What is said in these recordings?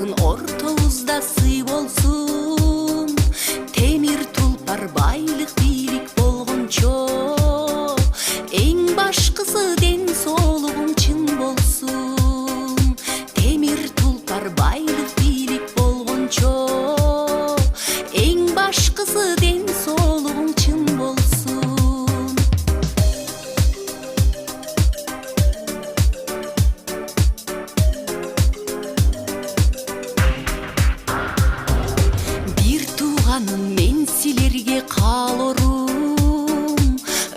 болсын, ортобузда сый болсун. Темир тулпар байлык бийлик болгончо, эң башкысы ден соолугуң чын болсун. Темир тулпар байлык бийлик болгончо, эң башкысы ден соолугуң чын болсун. Бир тууганым мен силерге каалорум,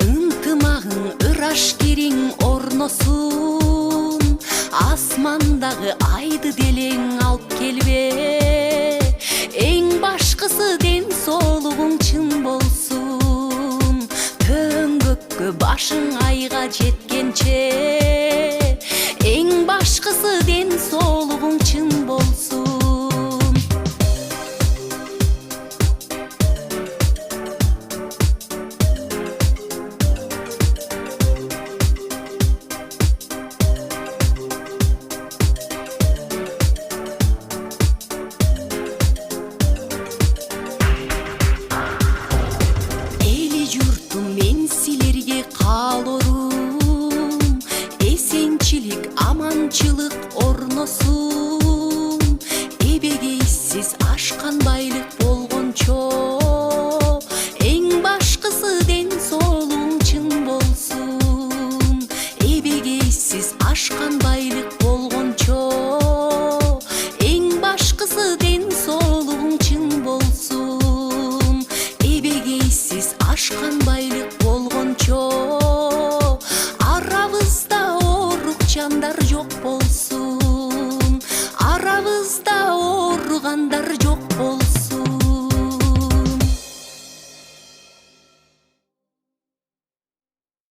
ынтымагың ырашкериң орносун. Асмандагы айды делең алып келбе, эң башкысы ден соолугуң чын болсун. Төңгөккө башың айга жеткенче, эң башкысы ден соолугуң чын болсун. Мен силерге каалорум, эсенчилик, аманчылык орносун. Эбегейсиз ашкан байлык болгончо, эң башкысы ден соолугуң чын болсун. Эбегейсиз ашкан байлык болгончо, эң башкысы ден соолугуң чын болсун. Эбегейсиз ашкан байлык болгончо, арабызда орук жандар жок болсун.